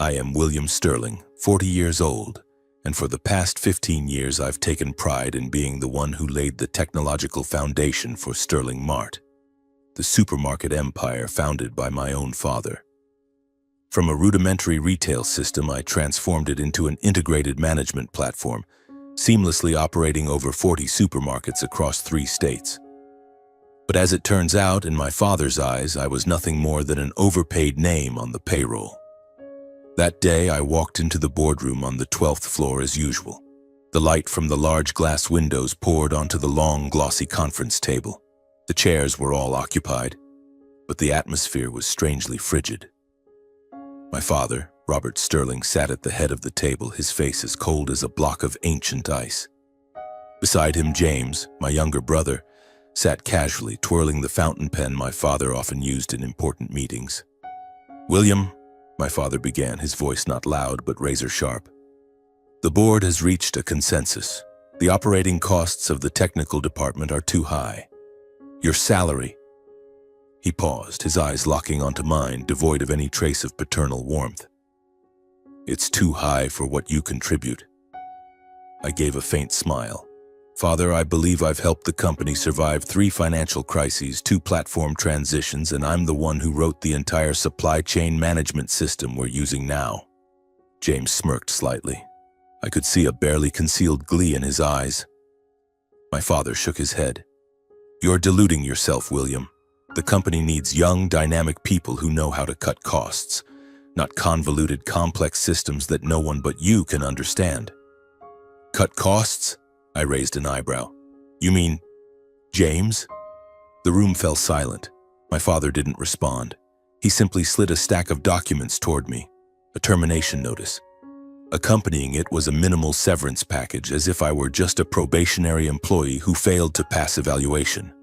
I am William Sterling, 40 years old, and for the past 15 years I've taken pride in being the one who laid the technological foundation for Sterling Mart, the supermarket empire founded by my own father. From a rudimentary retail system, I transformed it into an integrated management platform, seamlessly operating over 40 supermarkets across 3 states. But as it turns out, in my father's eyes, I was nothing more than an overpaid name on the payroll. That day, I walked into the boardroom on the 12th floor as usual. The light from the large glass windows poured onto the long, glossy conference table. The chairs were all occupied, but the atmosphere was strangely frigid. My father, Robert Sterling, sat at the head of the table, his face as cold as a block of ancient ice. Beside him, James, my younger brother, sat casually, twirling the fountain pen my father often used in important meetings. "William," my father began, his voice not loud but razor-sharp, "the board has reached a consensus. The operating costs of the technical department are too high. Your salary—" He paused, his eyes locking onto mine, devoid of any trace of paternal warmth. "It's too high for what you contribute." I gave a faint smile. "Father, I believe I've helped the company survive 3 financial crises, 2 platform transitions, and I'm the one who wrote the entire supply chain management system we're using now." James smirked slightly. I could see a barely concealed glee in his eyes. My father shook his head. "You're deluding yourself, William. The company needs young, dynamic people who know how to cut costs, not convoluted, complex systems that no one but you can understand." "Cut costs?" I raised an eyebrow. "You mean James?" The room fell silent. My father didn't respond. He simply slid a stack of documents toward me, a termination notice. Accompanying it was a minimal severance package, as if I were just a probationary employee who failed to pass evaluation.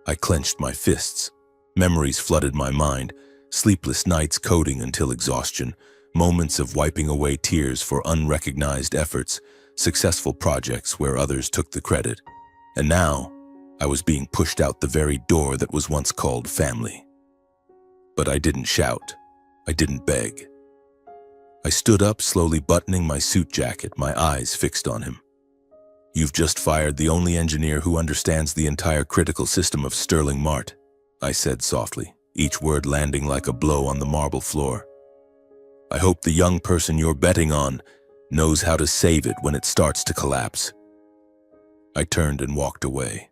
I clenched my fists. Memories flooded my mind, sleepless nights coding until exhaustion, moments of wiping away tears for unrecognized efforts, successful projects where others took the credit. And now, I was being pushed out the very door that was once called family. But I didn't shout. I didn't beg. I stood up, slowly buttoning my suit jacket, my eyes fixed on him. "You've just fired the only engineer who understands the entire critical system of Sterling Mart," I said softly, each word landing like a blow on the marble floor. "I hope the young person you're betting on knows how to save it when it starts to collapse." I turned and walked away.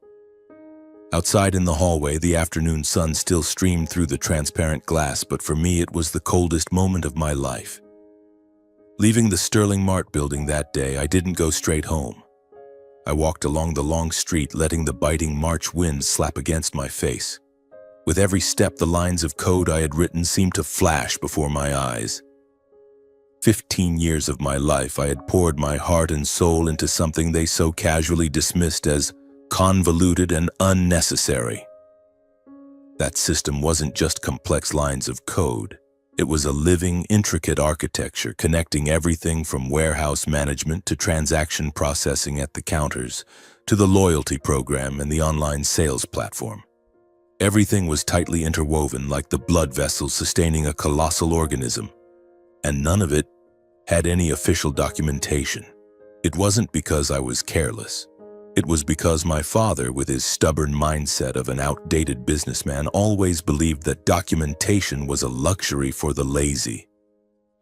Outside in the hallway, the afternoon sun still streamed through the transparent glass, but for me it was the coldest moment of my life. Leaving the Sterling Mart building that day, I didn't go straight home. I walked along the long street, letting the biting March wind slap against my face. With every step, the lines of code I had written seemed to flash before my eyes. 15 years of my life, I had poured my heart and soul into something they so casually dismissed as convoluted and unnecessary. That system wasn't just complex lines of code. It was a living, intricate architecture connecting everything from warehouse management to transaction processing at the counters, to the loyalty program and the online sales platform. Everything was tightly interwoven, like the blood vessels sustaining a colossal organism. And none of it had any official documentation. It wasn't because I was careless. It was because my father, with his stubborn mindset of an outdated businessman, always believed that documentation was a luxury for the lazy.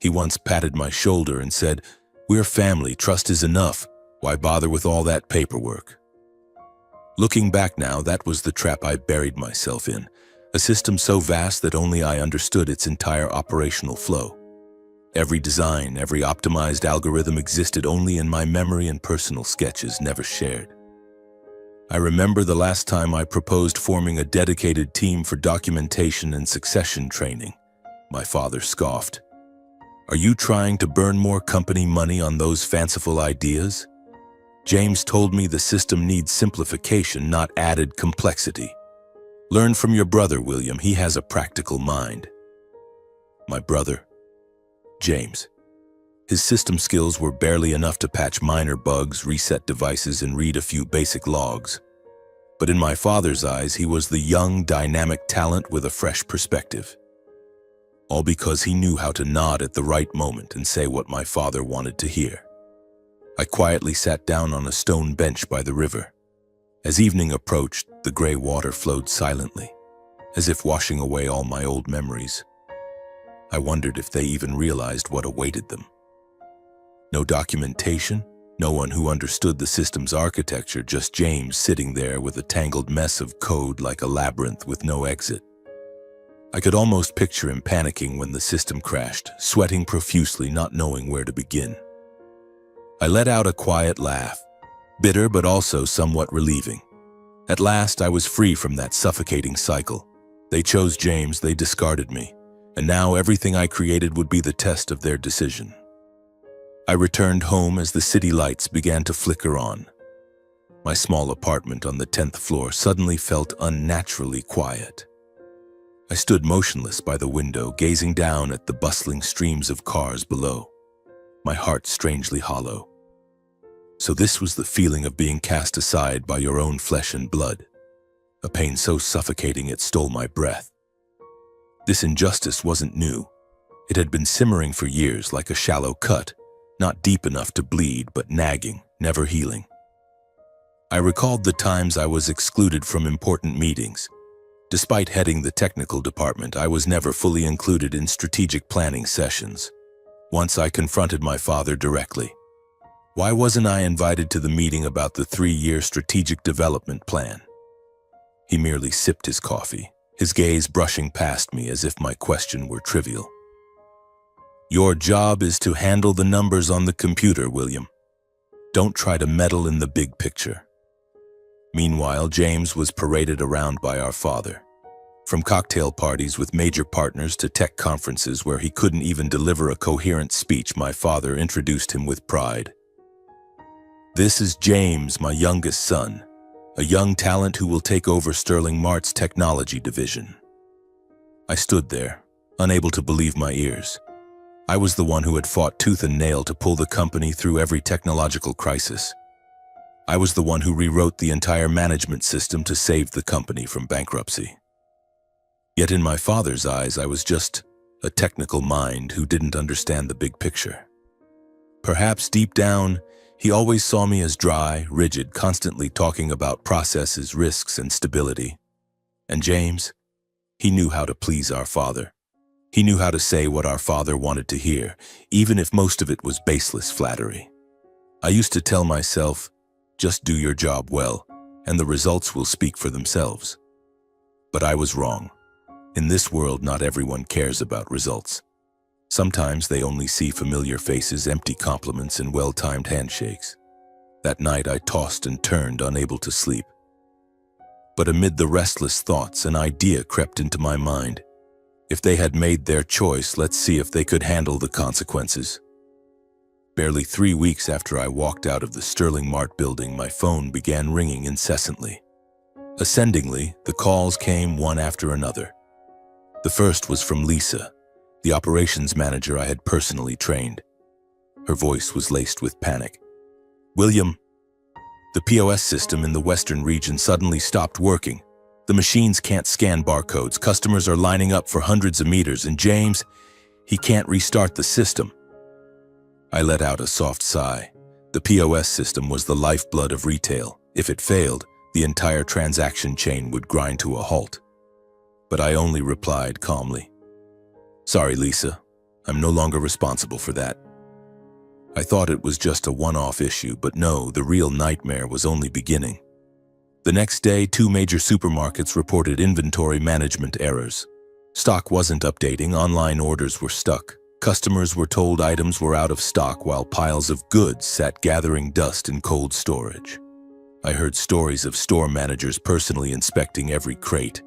He once patted my shoulder and said, "We're family, trust is enough. Why bother with all that paperwork?" Looking back now, that was the trap I buried myself in, a system so vast that only I understood its entire operational flow. Every design, every optimized algorithm existed only in my memory and personal sketches, never shared. I remember the last time I proposed forming a dedicated team for documentation and succession training. My father scoffed. "Are you trying to burn more company money on those fanciful ideas? James told me the system needs simplification, not added complexity. Learn from your brother, William. He has a practical mind." My brother? James. His system skills were barely enough to patch minor bugs, reset devices, and read a few basic logs. But in my father's eyes, he was the young, dynamic talent with a fresh perspective. all because he knew how to nod at the right moment and say what my father wanted to hear. I quietly sat down on a stone bench by the river. As evening approached, the gray water flowed silently, as if washing away all my old memories. I wondered if they even realized what awaited them. No documentation, no one who understood the system's architecture, just James sitting there with a tangled mess of code like a labyrinth with no exit. I could almost picture him panicking when the system crashed, sweating profusely, not knowing where to begin. I let out a quiet laugh, bitter but also somewhat relieving. At last, I was free from that suffocating cycle. They chose James, they discarded me, and now everything I created would be the test of their decision. I returned home as the city lights began to flicker on. My small apartment on the 10th floor suddenly felt unnaturally quiet. I stood motionless by the window, gazing down at the bustling streams of cars below, my heart strangely hollow. So this was the feeling of being cast aside by your own flesh and blood, a pain so suffocating it stole my breath. This injustice wasn't new. It had been simmering for years like a shallow cut, not deep enough to bleed, but nagging, never healing. I recalled the times I was excluded from important meetings. Despite heading the technical department, I was never fully included in strategic planning sessions. Once I confronted my father directly. Why wasn't I invited to the meeting about the 3-year strategic development plan? He merely sipped his coffee, his gaze brushing past me as if my question were trivial. Your job is to handle the numbers on the computer, William. Don't try to meddle in the big picture. Meanwhile, James was paraded around by our father. From cocktail parties with major partners to tech conferences where he couldn't even deliver a coherent speech, my father introduced him with pride. This is James, my youngest son, a young talent who will take over Sterling Mart's technology division. I stood there, unable to believe my ears. I was the one who had fought tooth and nail to pull the company through every technological crisis. I was the one who rewrote the entire management system to save the company from bankruptcy. Yet in my father's eyes, I was just a technical mind who didn't understand the big picture. Perhaps deep down, he always saw me as dry, rigid, constantly talking about processes, risks, and stability. And James, he knew how to please our father. He knew how to say what our father wanted to hear, even if most of it was baseless flattery. I used to tell myself, just do your job well, and the results will speak for themselves. But I was wrong. In this world, not everyone cares about results. Sometimes they only see familiar faces, empty compliments, and well-timed handshakes. That night I tossed and turned, unable to sleep. But amid the restless thoughts, an idea crept into my mind. If they had made their choice, let's see if they could handle the consequences. Barely 3 weeks after I walked out of the Sterling Mart building, my phone began ringing incessantly. Ascendingly, the calls came one after another. The first was from Lisa, the operations manager I had personally trained. Her voice was laced with panic. William, the POS system in the Western region suddenly stopped working. The machines can't scan barcodes, customers are lining up for hundreds of meters, and James, he can't restart the system. I let out a soft sigh. The POS system was the lifeblood of retail. If it failed, the entire transaction chain would grind to a halt. But I only replied calmly, Sorry, Lisa, I'm no longer responsible for that. I thought it was just a one-off issue, but no, the real nightmare was only beginning. The next day, 2 major supermarkets reported inventory management errors. Stock wasn't updating, online orders were stuck. Customers were told items were out of stock while piles of goods sat gathering dust in cold storage. I heard stories of store managers personally inspecting every crate,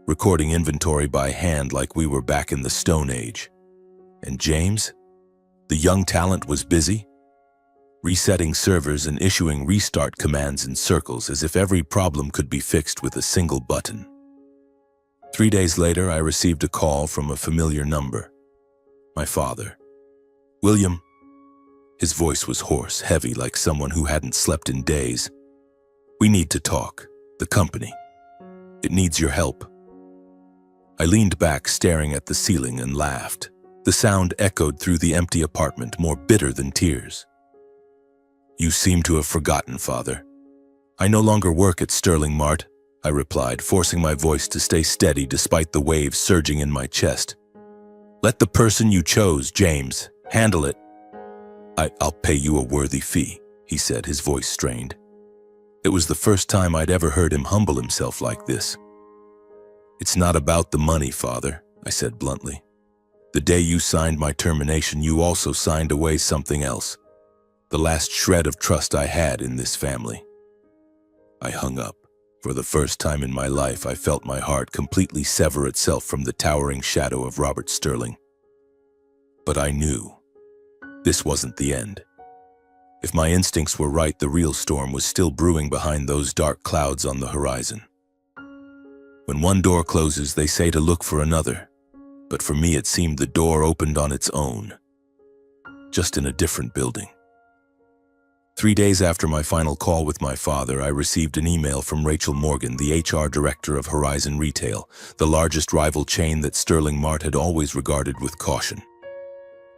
recording inventory by hand like we were back in the Stone Age. And James, the young talent, was busy, resetting servers and issuing restart commands in circles as if every problem could be fixed with a single button. 3 days later, I received a call from a familiar number. My father. William. His voice was hoarse, heavy, like someone who hadn't slept in days. We need to talk. The company. It needs your help. I leaned back, staring at the ceiling, and laughed. The sound echoed through the empty apartment, more bitter than tears. "You seem to have forgotten, Father. I no longer work at Sterling Mart," I replied, forcing my voice to stay steady despite the waves surging in my chest. "Let the person you chose, James, handle it." I'll pay you a worthy fee," he said, his voice strained. It was the first time I'd ever heard him humble himself like this. "It's not about the money, Father," I said bluntly. "The day you signed my termination, you also signed away something else. The last shred of trust I had in this family." I hung up. For the first time in my life, I felt my heart completely sever itself from the towering shadow of Robert Sterling. But I knew this wasn't the end. If my instincts were right, the real storm was still brewing behind those dark clouds on the horizon. When one door closes, they say to look for another. But for me, it seemed the door opened on its own, just in a different building. 3 days after my final call with my father, I received an email from Rachel Morgan, the HR director of Horizon Retail, the largest rival chain that Sterling Mart had always regarded with caution.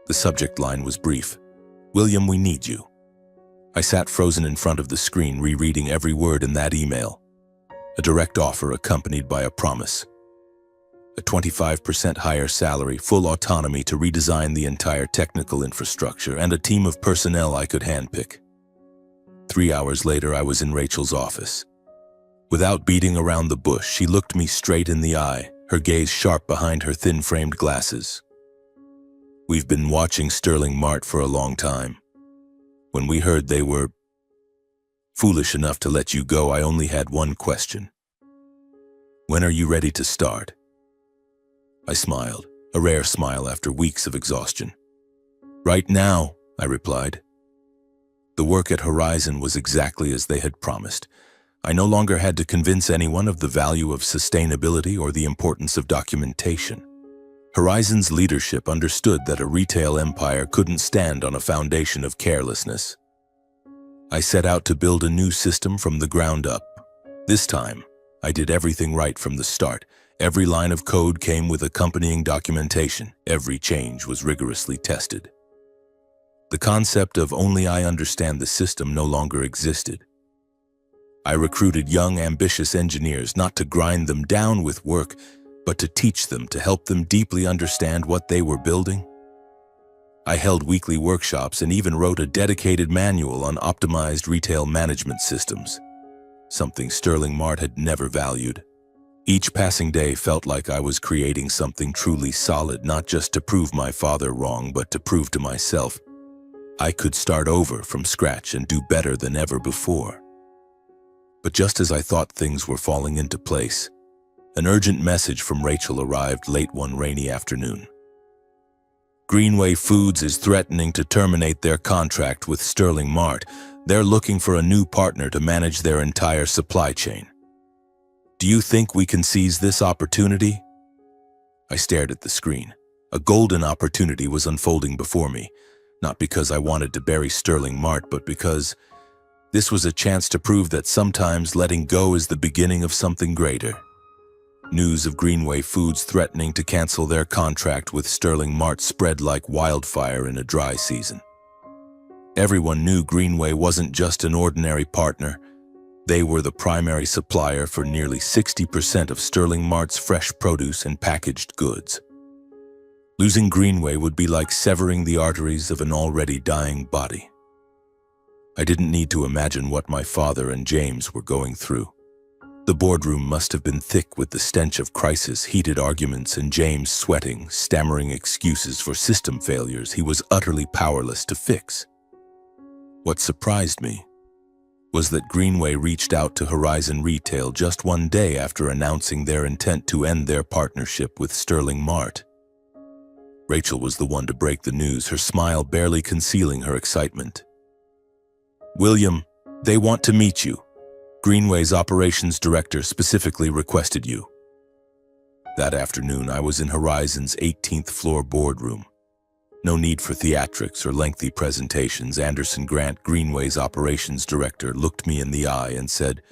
The subject line was brief: "William, we need you." I sat frozen in front of the screen, rereading every word in that email. A direct offer accompanied by a promise. A 25% higher salary, full autonomy to redesign the entire technical infrastructure, and a team of personnel I could handpick. 3 hours later, I was in Rachel's office. Without beating around the bush, she looked me straight in the eye, her gaze sharp behind her thin-framed glasses. "We've been watching Sterling Mart for a long time. When we heard they were foolish enough to let you go, I only had one question. When are you ready to start?" I smiled, a rare smile after weeks of exhaustion. "Right now," I replied. The work at Horizon was exactly as they had promised. I no longer had to convince anyone of the value of sustainability or the importance of documentation. Horizon's leadership understood that a retail empire couldn't stand on a foundation of carelessness. I set out to build a new system from the ground up. This time, I did everything right from the start. Every line of code came with accompanying documentation. Every change was rigorously tested. The concept of "only I understand the system" no longer existed. I recruited young, ambitious engineers not to grind them down with work, but to teach them, to help them deeply understand what they were building. I held weekly workshops and even wrote a dedicated manual on optimized retail management systems, something Sterling Mart had never valued. Each passing day felt like I was creating something truly solid, not just to prove my father wrong, but to prove to myself I could start over from scratch and do better than ever before. But just as I thought things were falling into place, an urgent message from Rachel arrived late one rainy afternoon. "Greenway Foods is threatening to terminate their contract with Sterling Mart. They're looking for a new partner to manage their entire supply chain. Do you think we can seize this opportunity?" I stared at the screen. A golden opportunity was unfolding before me, not because I wanted to bury Sterling Mart, but because this was a chance to prove that sometimes letting go is the beginning of something greater. News of Greenway Foods threatening to cancel their contract with Sterling Mart spread like wildfire in a dry season. Everyone knew Greenway wasn't just an ordinary partner. They were the primary supplier for nearly 60% of Sterling Mart's fresh produce and packaged goods. Losing Greenway would be like severing the arteries of an already dying body. I didn't need to imagine what my father and James were going through. The boardroom must have been thick with the stench of crisis, heated arguments, and James sweating, stammering excuses for system failures he was utterly powerless to fix. What surprised me was that Greenway reached out to Horizon Retail just one day after announcing their intent to end their partnership with Sterling Mart. Rachel was the one to break the news, her smile barely concealing her excitement. "William, they want to meet you. Greenway's operations director specifically requested you." That afternoon, I was in Horizon's 18th floor boardroom. No need for theatrics or lengthy presentations. Anderson Grant, Greenway's operations director, looked me in the eye and said,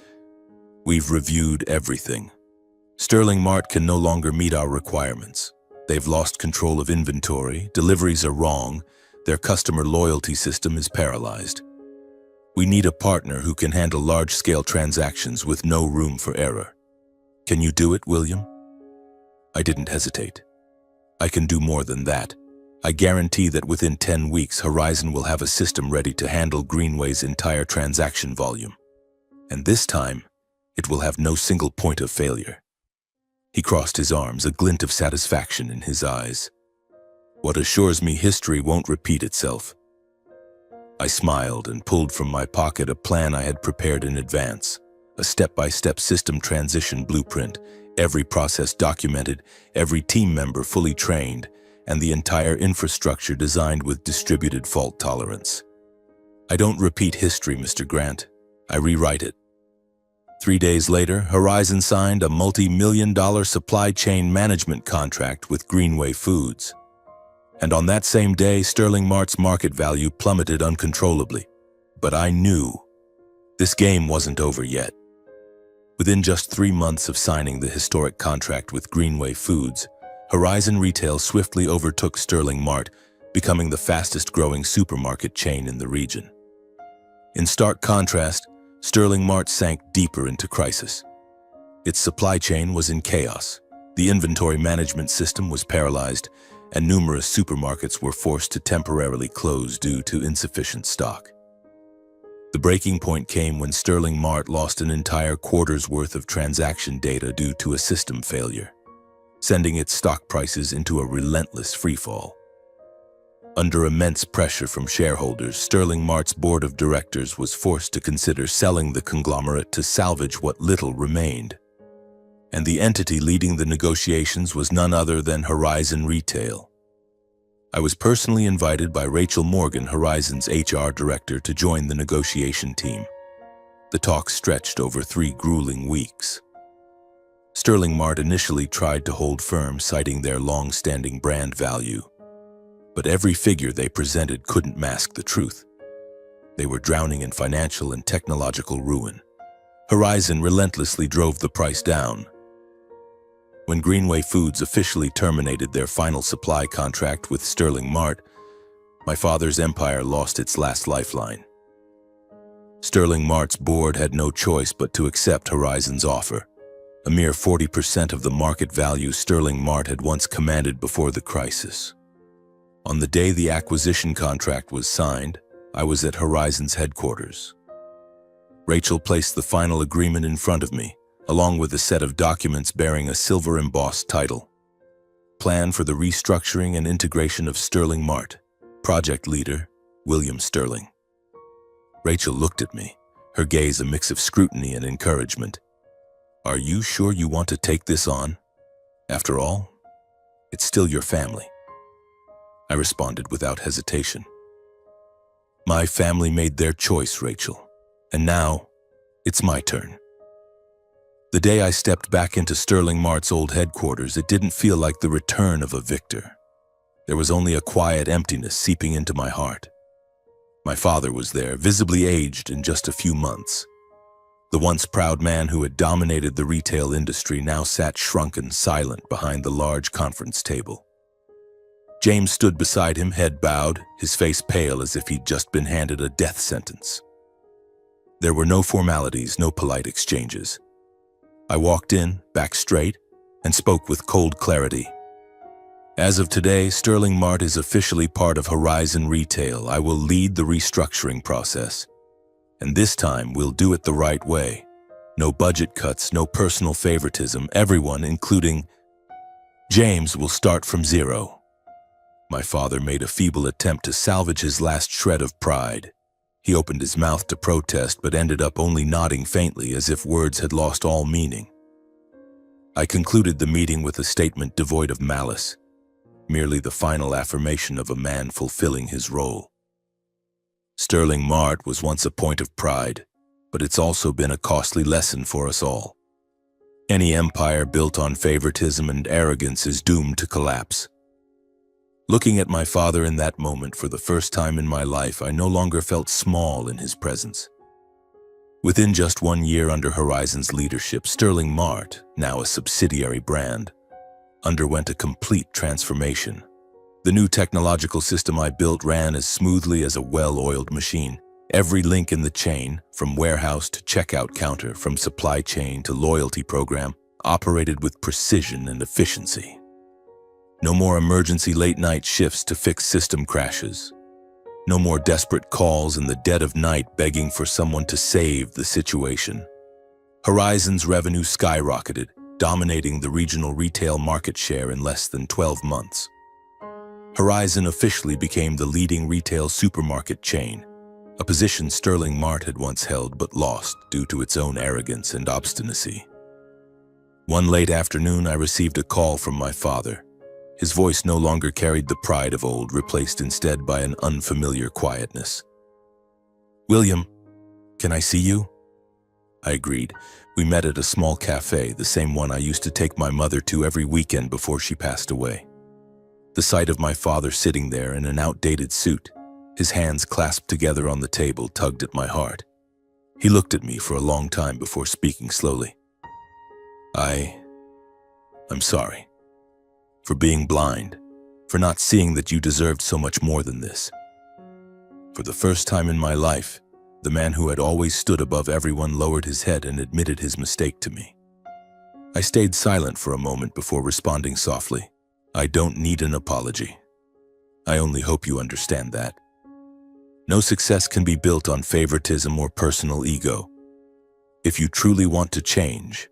"We've reviewed everything. Sterling Mart can no longer meet our requirements. They've lost control of inventory, deliveries are wrong, their customer loyalty system is paralyzed. We need a partner who can handle large-scale transactions with no room for error. Can you do it, William? I didn't hesitate. I can do more than that. I guarantee that within 10 weeks, Horizon will have a system ready to handle Greenway's entire transaction volume. And this time, it will have no single point of failure. He crossed his arms, a glint of satisfaction in his eyes. What assures me history won't repeat itself. I smiled and pulled from my pocket a plan I had prepared in advance, a step-by-step system transition blueprint, every process documented, every team member fully trained, and the entire infrastructure designed with distributed fault tolerance. I don't repeat history, Mr. Grant. I rewrite it. 3 days later, Horizon signed a multi-million-dollar supply chain management contract with Greenway Foods. And on that same day, Sterling Mart's market value plummeted uncontrollably. But I knew this game wasn't over yet. Within just 3 months of signing the historic contract with Greenway Foods, Horizon Retail swiftly overtook Sterling Mart, becoming the fastest-growing supermarket chain in the region. In stark contrast, Sterling Mart sank deeper into crisis. Its supply chain was in chaos, the inventory management system was paralyzed, and numerous supermarkets were forced to temporarily close due to insufficient stock. The breaking point came when Sterling Mart lost an entire quarter's worth of transaction data due to a system failure, sending its stock prices into a relentless freefall. Under immense pressure from shareholders, Sterling Mart's board of directors was forced to consider selling the conglomerate to salvage what little remained. And the entity leading the negotiations was none other than Horizon Retail. I was personally invited by Rachel Morgan, Horizon's HR director, to join the negotiation team. The talks stretched over 3 grueling weeks. Sterling Mart initially tried to hold firm, citing their long-standing brand value. But every figure they presented couldn't mask the truth. They were drowning in financial and technological ruin. Horizon relentlessly drove the price down. When Greenway Foods officially terminated their final supply contract with Sterling Mart, my father's empire lost its last lifeline. Sterling Mart's board had no choice but to accept Horizon's offer, a mere 40% of the market value Sterling Mart had once commanded before the crisis. On the day the acquisition contract was signed, I was at Horizon's headquarters. Rachel placed the final agreement in front of me, along with a set of documents bearing a silver-embossed title. Plan for the restructuring and integration of Sterling Mart. Project leader, William Sterling. Rachel looked at me, her gaze a mix of scrutiny and encouragement. Are you sure you want to take this on? After all, it's still your family. I responded without hesitation. My family made their choice, Rachel, and now it's my turn. The day I stepped back into Sterling Mart's old headquarters, it didn't feel like the return of a victor. There was only a quiet emptiness seeping into my heart. My father was there, visibly aged in just a few months. The once proud man who had dominated the retail industry now sat shrunken, silent behind the large conference table. James stood beside him, head bowed, his face pale as if he'd just been handed a death sentence. There were no formalities, no polite exchanges. I walked in, back straight, and spoke with cold clarity. As of today, Sterling Mart is officially part of Horizon Retail. I will lead the restructuring process. And this time, we'll do it the right way. No budget cuts, no personal favoritism. Everyone, including James, will start from zero. My father made a feeble attempt to salvage his last shred of pride. He opened his mouth to protest, but ended up only nodding faintly as if words had lost all meaning. I concluded the meeting with a statement devoid of malice, merely the final affirmation of a man fulfilling his role. Sterling Mart was once a point of pride, but it's also been a costly lesson for us all. Any empire built on favoritism and arrogance is doomed to collapse. Looking at my father in that moment for the first time in my life, I no longer felt small in his presence. Within just 1 year under Horizon's leadership, Sterling Mart, now a subsidiary brand, underwent a complete transformation. The new technological system I built ran as smoothly as a well-oiled machine. Every link in the chain, from warehouse to checkout counter, from supply chain to loyalty program, operated with precision and efficiency. No more emergency late-night shifts to fix system crashes. No more desperate calls in the dead of night begging for someone to save the situation. Horizon's revenue skyrocketed, dominating the regional retail market share in less than 12 months. Horizon officially became the leading retail supermarket chain, a position Sterling Mart had once held but lost due to its own arrogance and obstinacy. One late afternoon, I received a call from my father. His voice no longer carried the pride of old, replaced instead by an unfamiliar quietness. "William, can I see you?" I agreed. We met at a small cafe, the same one I used to take my mother to every weekend before she passed away. The sight of my father sitting there in an outdated suit, his hands clasped together on the table, tugged at my heart. He looked at me for a long time before speaking slowly. I'm sorry. For being blind, for not seeing that you deserved so much more than this. For the first time in my life, the man who had always stood above everyone lowered his head and admitted his mistake to me. I stayed silent for a moment before responding softly. "I don't need an apology. I only hope you understand that. No success can be built on favoritism or personal ego. If you truly want to change,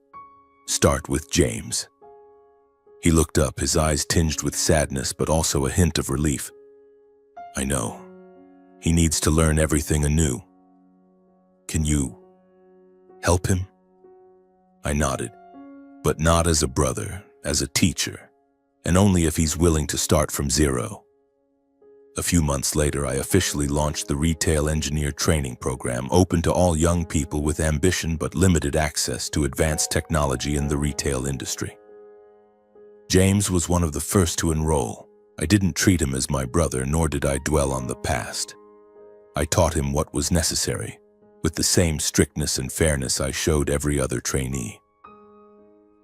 start with James." He looked up, his eyes tinged with sadness but also a hint of relief. "I know. He needs to learn everything anew. Can you help him?" I nodded, but not as a brother, as a teacher, and only if he's willing to start from zero. A few months later, I officially launched the Retail Engineer Training Program, open to all young people with ambition but limited access to advanced technology in the retail industry. James was one of the first to enroll. I didn't treat him as my brother, nor did I dwell on the past. I taught him what was necessary, with the same strictness and fairness I showed every other trainee.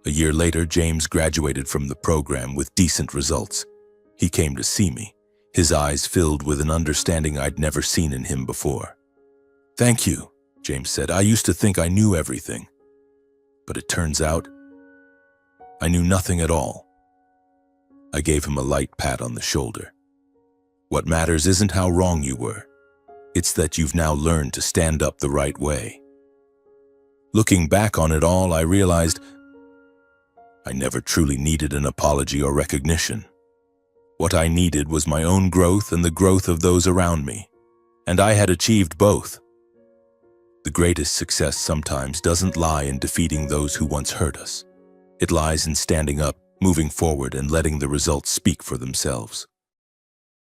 A year later, James graduated from the program with decent results. He came to see me, his eyes filled with an understanding I'd never seen in him before. "Thank you," James said. "I used to think I knew everything, but it turns out I knew nothing at all." I gave him a light pat on the shoulder. "What matters isn't how wrong you were. It's that you've now learned to stand up the right way." Looking back on it all, I realized I never truly needed an apology or recognition. What I needed was my own growth and the growth of those around me, and I had achieved both. The greatest success sometimes doesn't lie in defeating those who once hurt us. It lies in standing up, moving forward, and letting the results speak for themselves.